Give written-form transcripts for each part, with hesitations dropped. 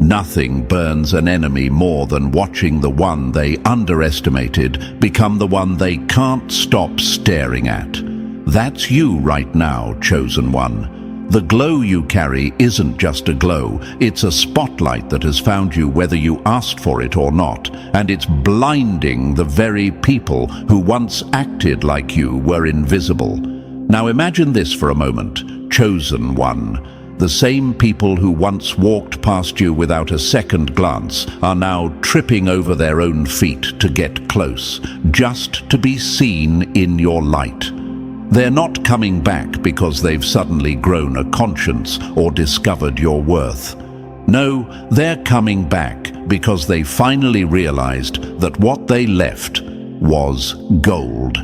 Nothing burns an enemy more than watching the one they underestimated become the one they can't stop staring at. That's you right now, chosen one. The glow you carry isn't just a glow, it's a spotlight that has found you whether you asked for it or not, and it's blinding the very people who once acted like you were invisible. Now imagine this for a moment, chosen one. The same people who once walked past you without a second glance are now tripping over their own feet to get close, just to be seen in your light. They're not coming back because they've suddenly grown a conscience or discovered your worth. No, they're coming back because they finally realized that what they left was gold.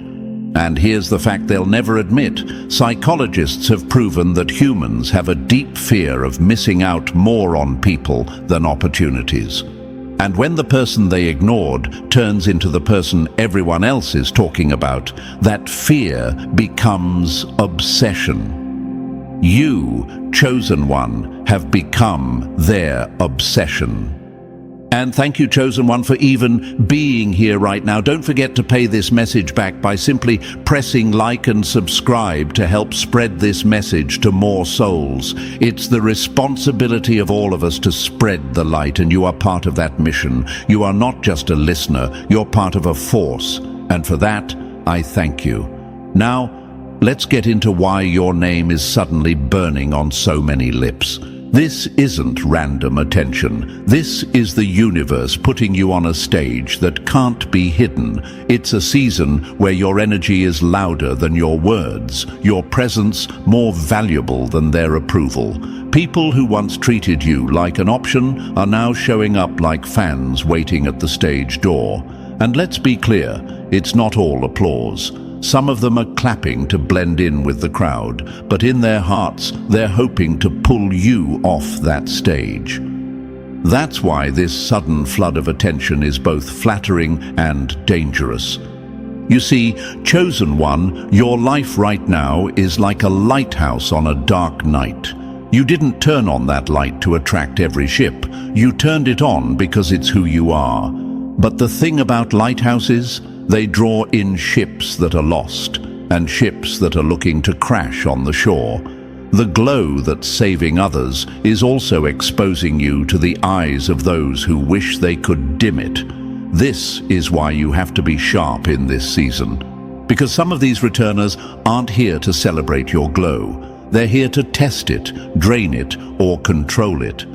And here's the fact they'll never admit. Psychologists have proven that humans have a deep fear of missing out more on people than opportunities. And when the person they ignored turns into the person everyone else is talking about, that fear becomes obsession. You, chosen one, have become their obsession. And thank you, chosen one, for even being here right now. Don't forget to pay this message back by simply pressing like and subscribe to help spread this message to more souls. It's the responsibility of all of us to spread the light, and you are part of that mission. You are not just a listener, you're part of a force. And for that, I thank you. Now, let's get into why your name is suddenly burning on so many lips. This isn't random attention. This is the universe putting you on a stage that can't be hidden. It's a season where your energy is louder than your words, your presence more valuable than their approval. People who once treated you like an option are now showing up like fans waiting at the stage door. And let's be clear, it's not all applause. Some of them are clapping to blend in with the crowd, but in their hearts, they're hoping to pull you off that stage. That's why this sudden flood of attention is both flattering and dangerous. You see, chosen one, your life right now is like a lighthouse on a dark night. You didn't turn on that light to attract every ship. You turned it on because it's who you are. But the thing about lighthouses, they draw in ships that are lost and ships that are looking to crash on the shore. The glow that's saving others is also exposing you to the eyes of those who wish they could dim it. This is why you have to be sharp in this season. Because some of these returners aren't here to celebrate your glow. They're here to test it, drain it, or control it.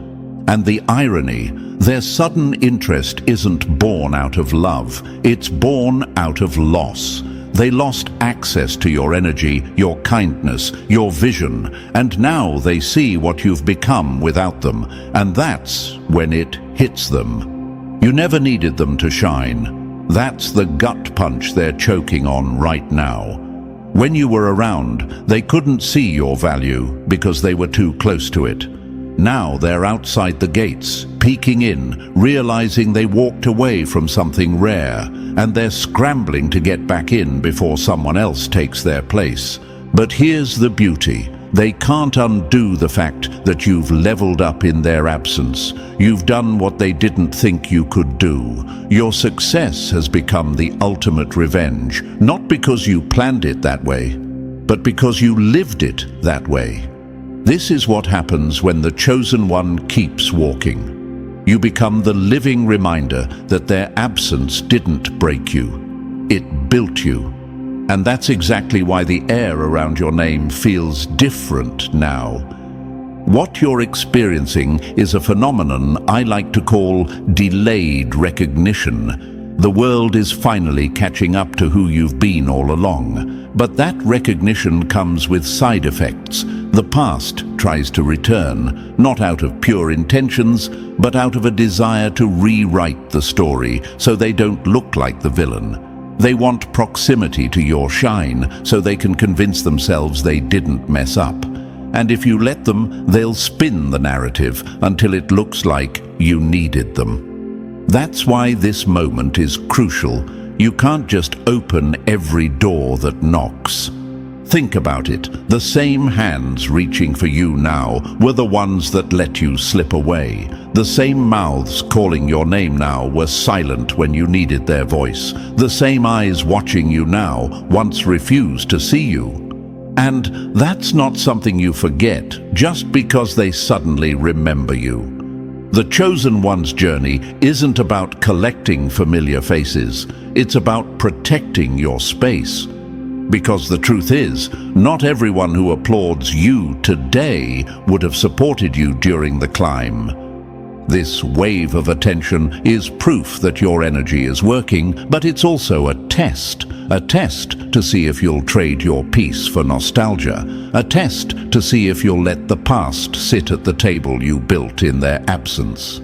And the irony, their sudden interest isn't born out of love, it's born out of loss. They lost access to your energy, your kindness, your vision, and now they see what you've become without them, and that's when it hits them. You never needed them to shine. That's the gut punch they're choking on right now. When you were around, they couldn't see your value because they were too close to it. Now they're outside the gates, peeking in, realizing they walked away from something rare, and they're scrambling to get back in before someone else takes their place. But here's the beauty. They can't undo the fact that you've leveled up in their absence. You've done what they didn't think you could do. Your success has become the ultimate revenge, not because you planned it that way, but because you lived it that way. This is what happens when the chosen one keeps walking. You become the living reminder that their absence didn't break you. It built you. And that's exactly why the air around your name feels different now. What you're experiencing is a phenomenon I like to call delayed recognition. The world is finally catching up to who you've been all along. But that recognition comes with side effects. The past tries to return, not out of pure intentions, but out of a desire to rewrite the story so they don't look like the villain. They want proximity to your shine so they can convince themselves they didn't mess up. And if you let them, they'll spin the narrative until it looks like you needed them. That's why this moment is crucial. You can't just open every door that knocks. Think about it. The same hands reaching for you now were the ones that let you slip away. The same mouths calling your name now were silent when you needed their voice. The same eyes watching you now once refused to see you. And that's not something you forget just because they suddenly remember you. The Chosen One's journey isn't about collecting familiar faces. It's about protecting your space. Because the truth is, not everyone who applauds you today would have supported you during the climb. This wave of attention is proof that your energy is working, but it's also a test to see if you'll trade your peace for nostalgia, a test to see if you'll let the past sit at the table you built in their absence,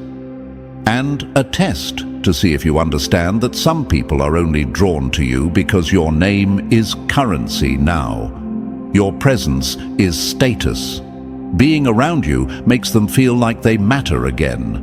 and a test to see if you understand that some people are only drawn to you because your name is currency now. Your presence is status. Being around you makes them feel like they matter again.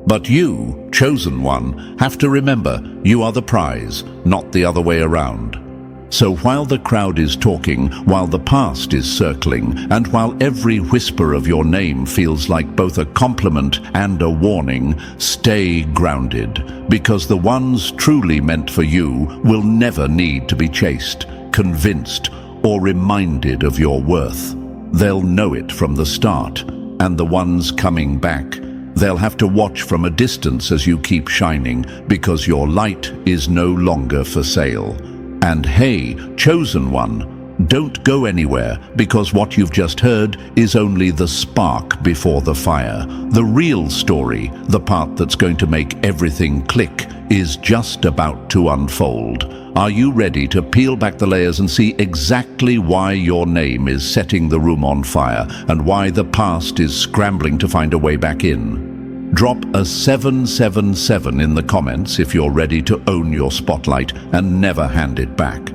But you, Chosen One, have to remember you are the prize, not the other way around. So while the crowd is talking, while the past is circling, and while every whisper of your name feels like both a compliment and a warning, stay grounded, because the ones truly meant for you will never need to be chased, convinced, or reminded of your worth. They'll know it from the start, and the ones coming back, they'll have to watch from a distance as you keep shining, because your light is no longer for sale. And hey, Chosen One, don't go anywhere, because what you've just heard is only the spark before the fire. The real story, the part that's going to make everything click, is just about to unfold. Are you ready to peel back the layers and see exactly why your name is setting the room on fire and why the past is scrambling to find a way back in? Drop a 777 in the comments if you're ready to own your spotlight and never hand it back.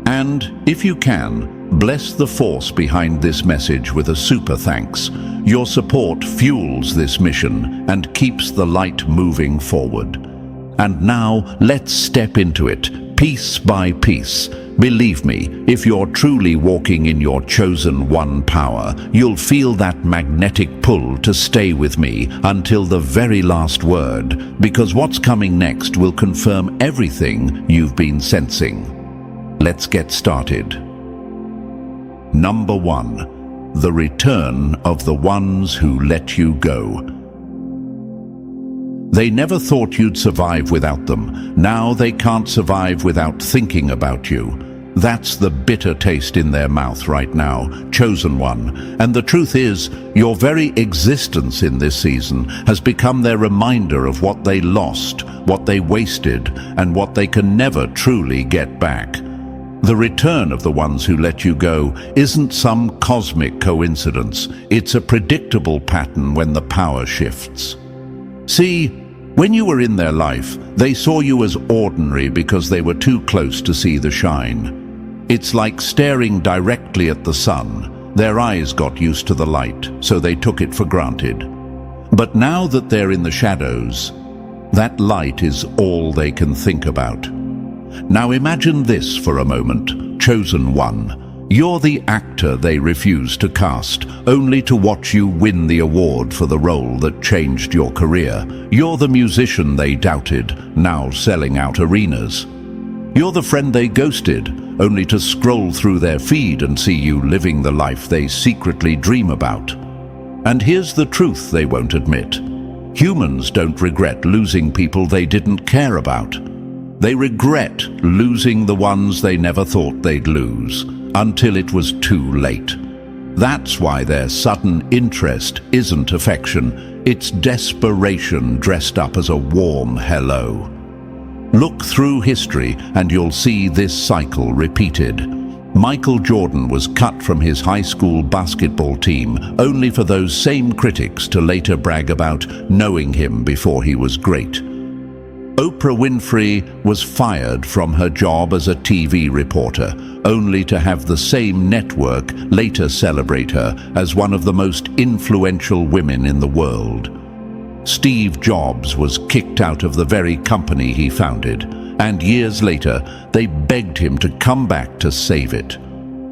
And if you can, bless the force behind this message with a super thanks. Your support fuels this mission and keeps the light moving forward. And now, let's step into it, piece by piece. Believe me, if you're truly walking in your Chosen One power, you'll feel that magnetic pull to stay with me until the very last word, because what's coming next will confirm everything you've been sensing. Let's get started. Number 1. The return of the ones who let you go. They never thought you'd survive without them. Now they can't survive without thinking about you. That's the bitter taste in their mouth right now, Chosen One. And the truth is, your very existence in this season has become their reminder of what they lost, what they wasted, and what they can never truly get back. The return of the ones who let you go isn't some cosmic coincidence. It's a predictable pattern when the power shifts. See, when you were in their life, they saw you as ordinary because they were too close to see the shine. It's like staring directly at the sun. Their eyes got used to the light, so they took it for granted. But now that they're in the shadows, that light is all they can think about. Now imagine this for a moment, Chosen One. You're the actor they refused to cast, only to watch you win the award for the role that changed your career. You're the musician they doubted, now selling out arenas. You're the friend they ghosted, only to scroll through their feed and see you living the life they secretly dream about. And here's the truth they won't admit. Humans don't regret losing people they didn't care about. They regret losing the ones they never thought they'd lose, until it was too late. That's why their sudden interest isn't affection, it's desperation dressed up as a warm hello. Look through history and you'll see this cycle repeated. Michael Jordan was cut from his high school basketball team, only for those same critics to later brag about knowing him before he was great. Oprah Winfrey was fired from her job as a TV reporter, only to have the same network later celebrate her as one of the most influential women in the world. Steve Jobs was kicked out of the very company he founded, and years later, they begged him to come back to save it.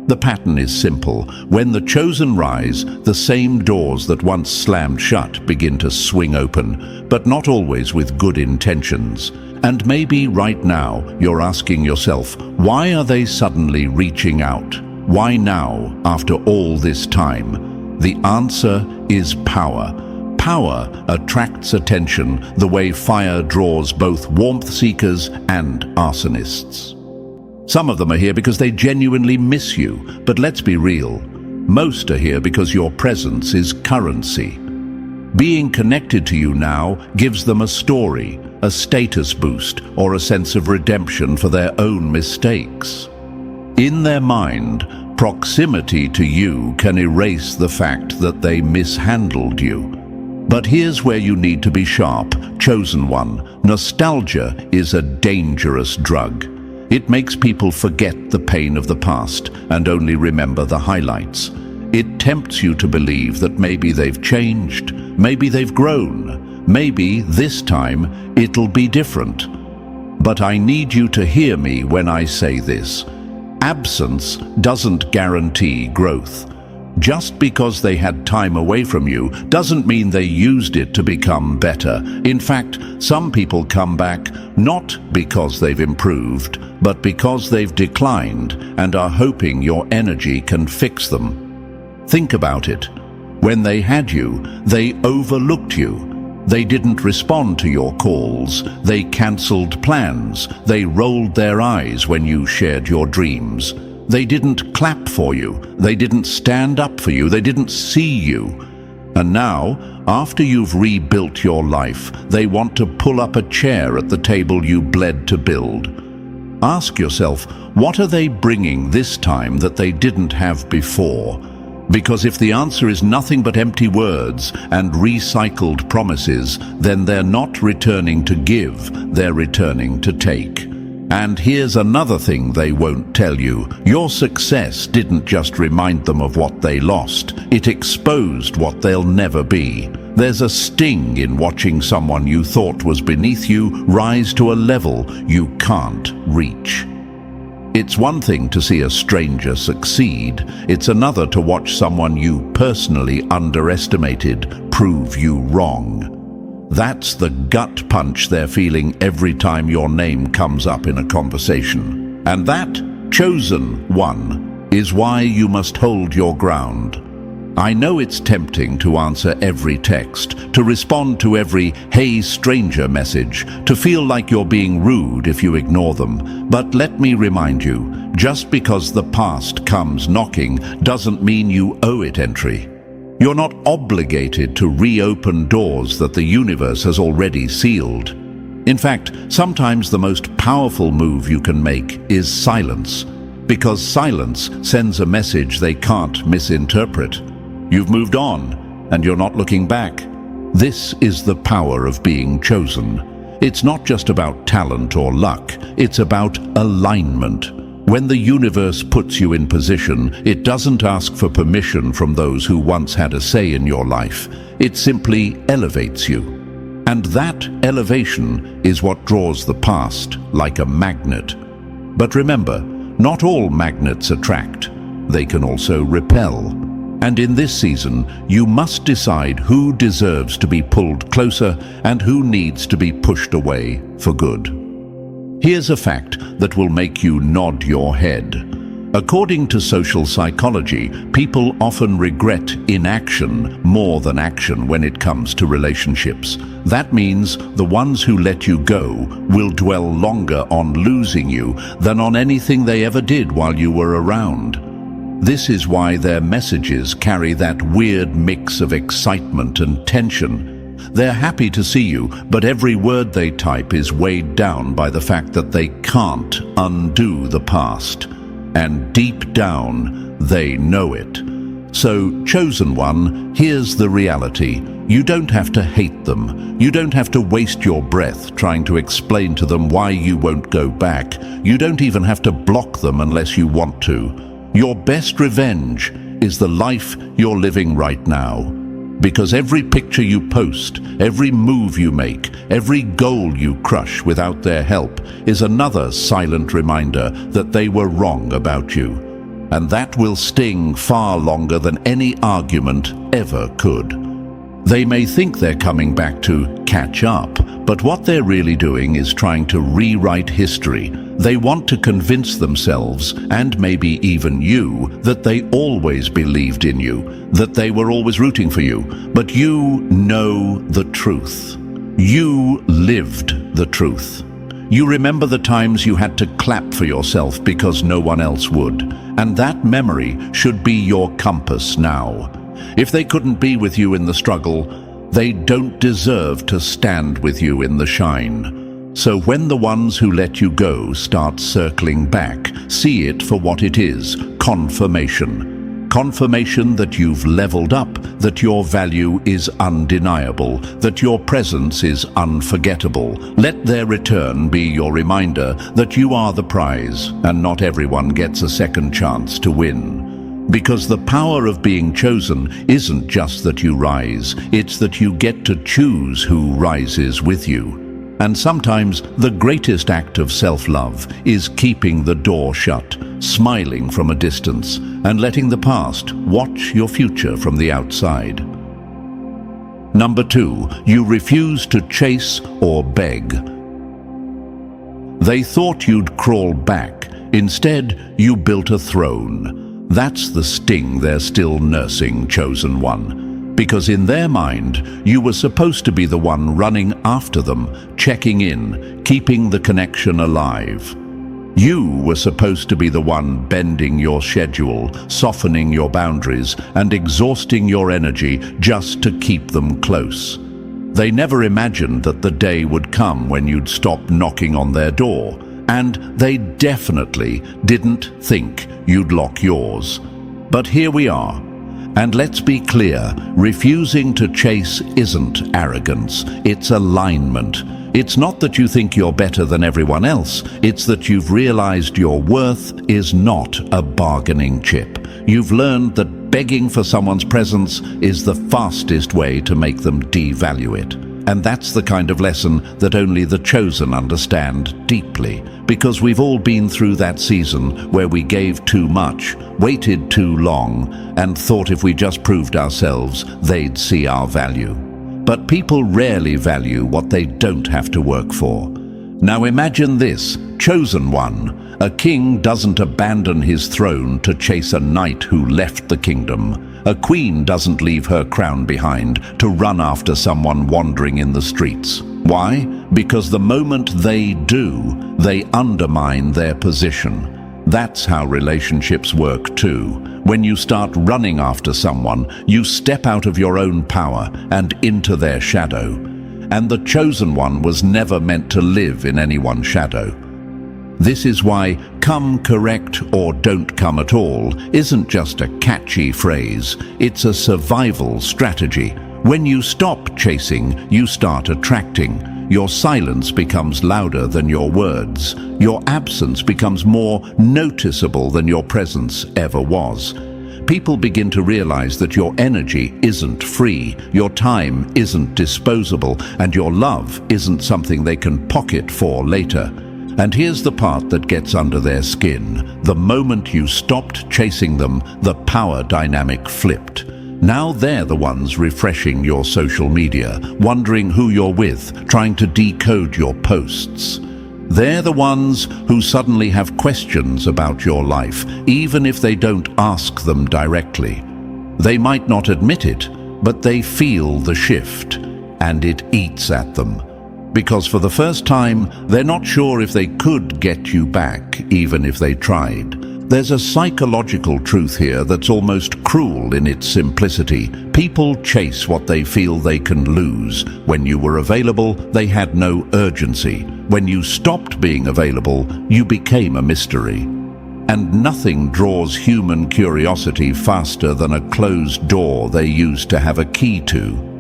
The pattern is simple. When the chosen rise, the same doors that once slammed shut begin to swing open, but not always with good intentions. And maybe right now you're asking yourself, why are they suddenly reaching out? Why now, after all this time? The answer is power. Power attracts attention the way fire draws both warmth seekers and arsonists. Some of them are here because they genuinely miss you, but let's be real. Most are here because your presence is currency. Being connected to you now gives them a story, a status boost, or a sense of redemption for their own mistakes. In their mind, proximity to you can erase the fact that they mishandled you. But here's where you need to be sharp, chosen one. Nostalgia is a dangerous drug. It makes people forget the pain of the past and only remember the highlights. It tempts you to believe that maybe they've changed, maybe they've grown, maybe this time it'll be different. But I need you to hear me when I say this. Absence doesn't guarantee growth. Just because they had time away from you doesn't mean they used it to become better. In fact, some people come back not because they've improved, but because they've declined and are hoping your energy can fix them. Think about it. When they had you, they overlooked you. They didn't respond to your calls. They cancelled plans. They rolled their eyes when you shared your dreams. They didn't clap for you. They didn't stand up for you. They didn't see you. And now, after you've rebuilt your life, they want to pull up a chair at the table you bled to build. Ask yourself, what are they bringing this time that they didn't have before? Because if the answer is nothing but empty words and recycled promises, then they're not returning to give, they're returning to take. And here's another thing they won't tell you. Your success didn't just remind them of what they lost. It exposed what they'll never be. There's a sting in watching someone you thought was beneath you rise to a level you can't reach. It's one thing to see a stranger succeed. It's another to watch someone you personally underestimated prove you wrong. That's the gut punch they're feeling every time your name comes up in a conversation. And that, chosen one, is why you must hold your ground. I know it's tempting to answer every text, to respond to every "Hey stranger" message, to feel like you're being rude if you ignore them. But let me remind you, just because the past comes knocking doesn't mean you owe it entry. You're not obligated to reopen doors that the universe has already sealed. In fact, sometimes the most powerful move you can make is silence, because silence sends a message they can't misinterpret. You've moved on, and you're not looking back. This is the power of being chosen. It's not just about talent or luck, it's about alignment. When the universe puts you in position, it doesn't ask for permission from those who once had a say in your life. It simply elevates you. And that elevation is what draws the past like a magnet. But remember, not all magnets attract. They can also repel. And in this season, you must decide who deserves to be pulled closer and who needs to be pushed away for good. Here's a fact that will make you nod your head. According to social psychology, people often regret inaction more than action when it comes to relationships. That means the ones who let you go will dwell longer on losing you than on anything they ever did while you were around. This is why their messages carry that weird mix of excitement and tension. They're happy to see you, but every word they type is weighed down by the fact that they can't undo the past. And deep down, they know it. So, chosen one, here's the reality. You don't have to hate them. You don't have to waste your breath trying to explain to them why you won't go back. You don't even have to block them unless you want to. Your best revenge is the life you're living right now. Because every picture you post, every move you make, every goal you crush without their help is another silent reminder that they were wrong about you. and that will sting far longer than any argument ever could. They may think they're coming back to catch up, but what they're really doing is trying to rewrite history. They want to convince themselves, and maybe even you, that they always believed in you, that they were always rooting for you. But you know the truth. You lived the truth. You remember the times you had to clap for yourself because no one else would. And that memory should be your compass now. If they couldn't be with you in the struggle, they don't deserve to stand with you in the shine. So when the ones who let you go start circling back, see it for what it is: confirmation. Confirmation that you've leveled up, that your value is undeniable, that your presence is unforgettable. Let their return be your reminder that you are the prize, and not everyone gets a second chance to win. Because the power of being chosen isn't just that you rise, it's that you get to choose who rises with you. And sometimes the greatest act of self-love is keeping the door shut, smiling from a distance, and letting the past watch your future from the outside. Number 2, you refuse to chase or beg. They thought you'd crawl back. Instead, you built a throne. That's the sting they're still nursing, chosen one. Because in their mind, you were supposed to be the one running after them, checking in, keeping the connection alive. You were supposed to be the one bending your schedule, softening your boundaries, and exhausting your energy just to keep them close. They never imagined that the day would come when you'd stop knocking on their door. And they definitely didn't think you'd lock yours. But here we are. And let's be clear, refusing to chase isn't arrogance, it's alignment. It's not that you think you're better than everyone else, it's that you've realized your worth is not a bargaining chip. You've learned that begging for someone's presence is the fastest way to make them devalue it. And that's the kind of lesson that only the chosen understand deeply, because we've all been through that season where we gave too much, waited too long, and thought if we just proved ourselves, they'd see our value. But people rarely value what they don't have to work for. Now imagine this, chosen one. A king doesn't abandon his throne to chase a knight who left the kingdom. A queen doesn't leave her crown behind to run after someone wandering in the streets. Why? Because the moment they do, they undermine their position. That's how relationships work too. When you start running after someone, you step out of your own power and into their shadow. And the chosen one was never meant to live in anyone's shadow. This is why "come correct or don't come at all" isn't just a catchy phrase, it's a survival strategy. When you stop chasing, you start attracting. Your silence becomes louder than your words. Your absence becomes more noticeable than your presence ever was. People begin to realize that your energy isn't free, your time isn't disposable, and your love isn't something they can pocket for later. And here's the part that gets under their skin. The moment you stopped chasing them, the power dynamic flipped. Now they're the ones refreshing your social media, wondering who you're with, trying to decode your posts. They're the ones who suddenly have questions about your life, even if they don't ask them directly. They might not admit it, but they feel the shift, and it eats at them. Because for the first time, they're not sure if they could get you back, even if they tried. There's a psychological truth here that's almost cruel in its simplicity. People chase what they feel they can lose. When you were available, they had no urgency. When you stopped being available, you became a mystery. And nothing draws human curiosity faster than a closed door they used to have a key to.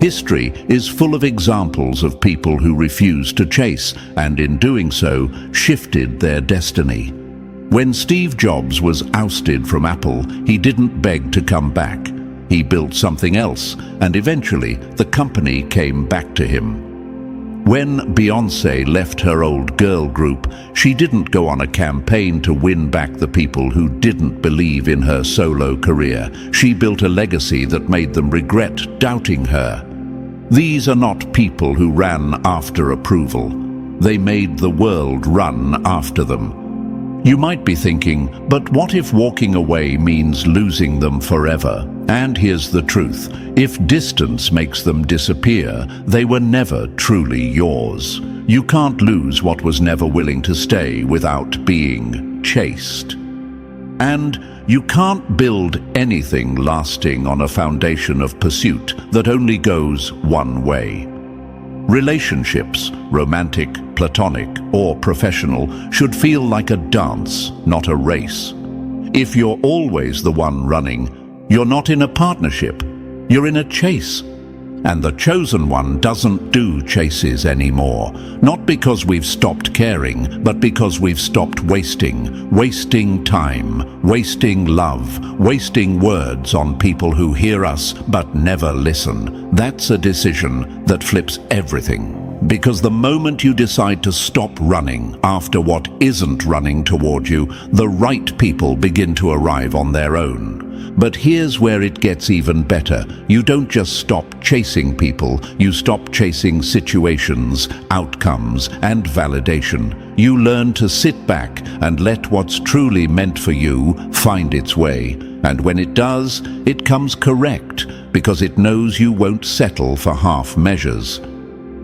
History is full of examples of people who refused to chase, and in doing so, shifted their destiny. When Steve Jobs was ousted from Apple, he didn't beg to come back. He built something else, and eventually the company came back to him. When Beyoncé left her old girl group, she didn't go on a campaign to win back the people who didn't believe in her solo career. She built a legacy that made them regret doubting her. These are not people who ran after approval. They made the world run after them. You might be thinking, but what if walking away means losing them forever? And here's the truth. If distance makes them disappear, they were never truly yours. You can't lose what was never willing to stay without being chased. And you can't build anything lasting on a foundation of pursuit that only goes one way. Relationships, romantic, platonic, or professional, should feel like a dance, not a race. If you're always the one running, you're not in a partnership, you're in a chase. And the chosen one doesn't do chases anymore, not because we've stopped caring, but because we've stopped wasting time, wasting love, wasting words on people who hear us but never listen. That's a decision that flips everything. Because the moment you decide to stop running after what isn't running toward you, the right people begin to arrive on their own. But here's where it gets even better. You don't just stop chasing people, you stop chasing situations, outcomes, and validation. You learn to sit back and let what's truly meant for you find its way. And when it does, it comes correct, because it knows you won't settle for half measures.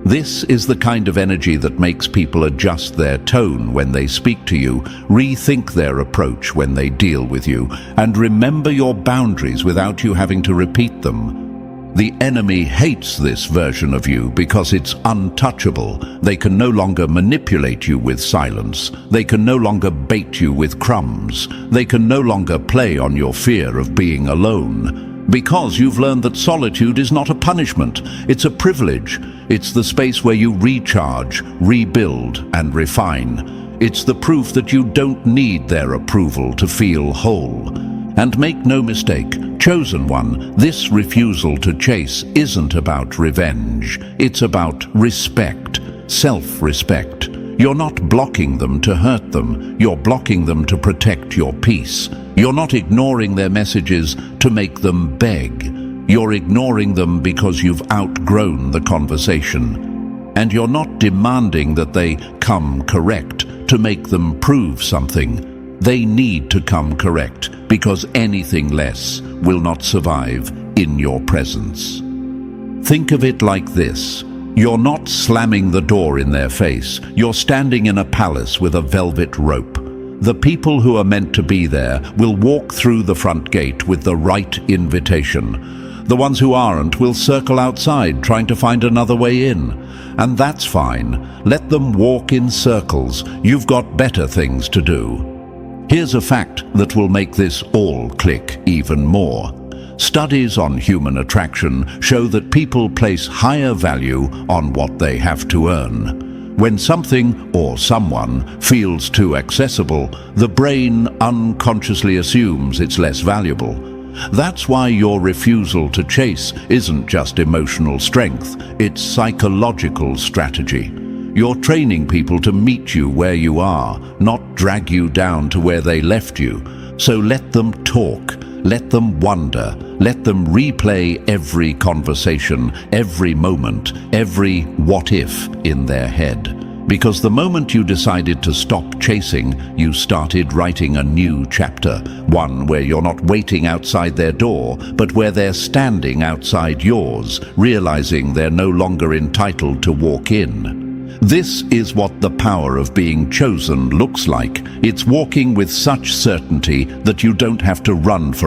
This is the kind of energy that makes people adjust their tone when they speak to you, rethink their approach when they deal with you, and remember your boundaries without you having to repeat them. The enemy hates this version of you because it's untouchable. They can no longer manipulate you with silence. They can no longer bait you with crumbs. They can no longer play on your fear of being alone. Because you've learned that solitude is not a punishment, it's a privilege. It's the space where you recharge, rebuild, and refine. It's the proof that you don't need their approval to feel whole. And make no mistake, chosen one, this refusal to chase isn't about revenge. It's about respect, self-respect. You're not blocking them to hurt them. You're blocking them to protect your peace. You're not ignoring their messages to make them beg. You're ignoring them because you've outgrown the conversation. And you're not demanding that they come correct to make them prove something. They need to come correct because anything less will not survive in your presence. Think of it like this. You're not slamming the door in their face. You're standing in a palace with a velvet rope. The people who are meant to be there will walk through the front gate with the right invitation. The ones who aren't will circle outside trying to find another way in. And that's fine. Let them walk in circles. You've got better things to do. Here's a fact that will make this all click even more. Studies on human attraction show that people place higher value on what they have to earn. When something or someone feels too accessible, the brain unconsciously assumes it's less valuable. That's why your refusal to chase isn't just emotional strength, it's psychological strategy. You're training people to meet you where you are, not drag you down to where they left you. So let them talk. Let them wonder. Let them replay every conversation, every moment, every what if in their head. Because the moment you decided to stop chasing, you started writing a new chapter. One where you're not waiting outside their door, but where they're standing outside yours, realizing they're no longer entitled to walk in. This is what the power of being chosen looks like. It's walking with such certainty that you don't have to run for it.